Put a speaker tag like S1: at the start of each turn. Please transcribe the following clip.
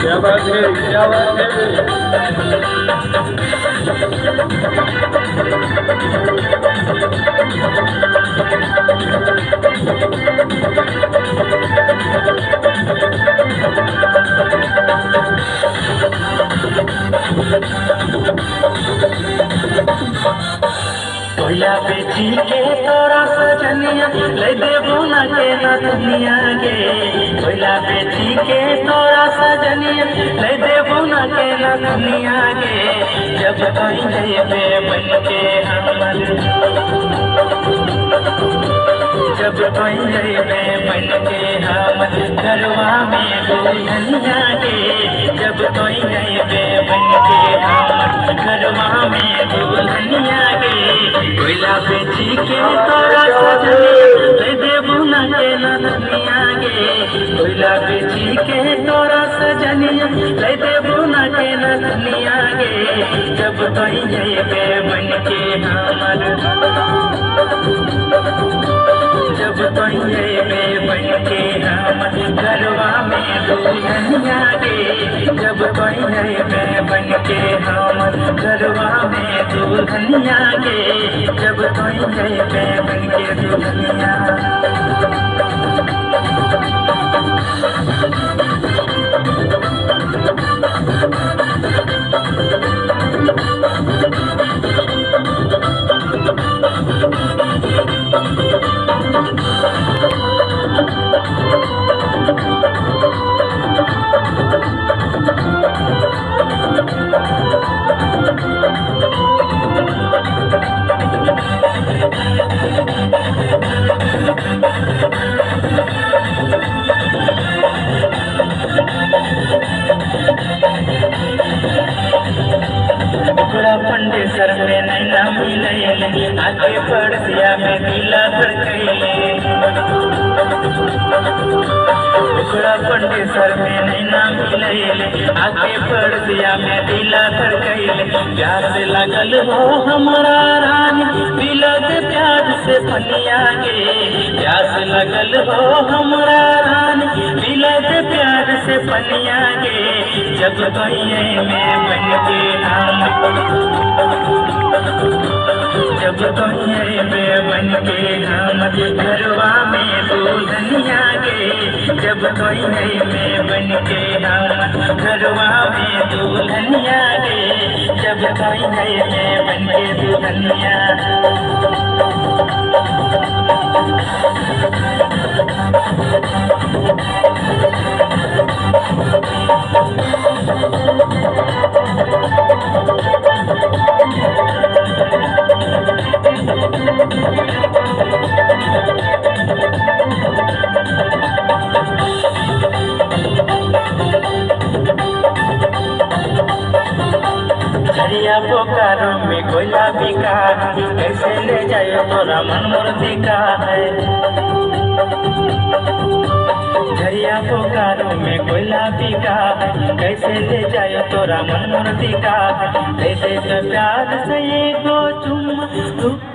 S1: क्या बात है, क्या बात है।
S2: कोयला बेची के तोरा सजनिया ले देबो ना के ना दुनिया गे। कोयला बेची के तोरा सजनिया ले देबो ना के ना दुनिया गे। जब कहीं जेबे बन के हमर, जब कहीं जेबे बन के हमर घरवा में दुल्हनिया गे। जब कहीं जेबे बन के हमर घरवा में दुल्हनिया गे। कोयला बेची के तोरा सजनिया ले देबो ना के ना दुनिया गे। कोयला बेची के तोरा सजनिया ले देबो ना के ना दुनिया गे। जब कहीं जेबे बन के हमर, जब कहीं जेबे बन के हमर घरवा में दुल्हनिया गे। जब कहीं जेबे बन के हमर घरवा में दुल्हनिया गे। जब कहीं जेबे बन के दुल्हनिया। पंडे सर में नैना मिलैले आगे पड़सिया में दिला धड़कैले। पंडे सर में नैना मिलैले आगे पड़सिया में दिला धड़कैले। प्यार से लगल हो हमारा रानी दिलक प्यार से फनिया गे। प्यार से लगल हो हमारा रानी दिलक प्यार से फनिया गे। जब कहीं में बन के हम, जब कहीं में बन के हम घरवा में दुल्हनिया गे। जब कहीं में बन के हम घरवा में दुल्हनिया गे। जब कहीं में बन के दुल्हनिया। झरिया बोकारो में कोयला बिका है, कैसे ले जाए तोरा मन मूर्ति का है। झरिया बोकारो में कोयला बिका है, कैसे ले जाए तोरा मन मूर्ति का है। दे दे तो प्यार से ये दो चुम्मा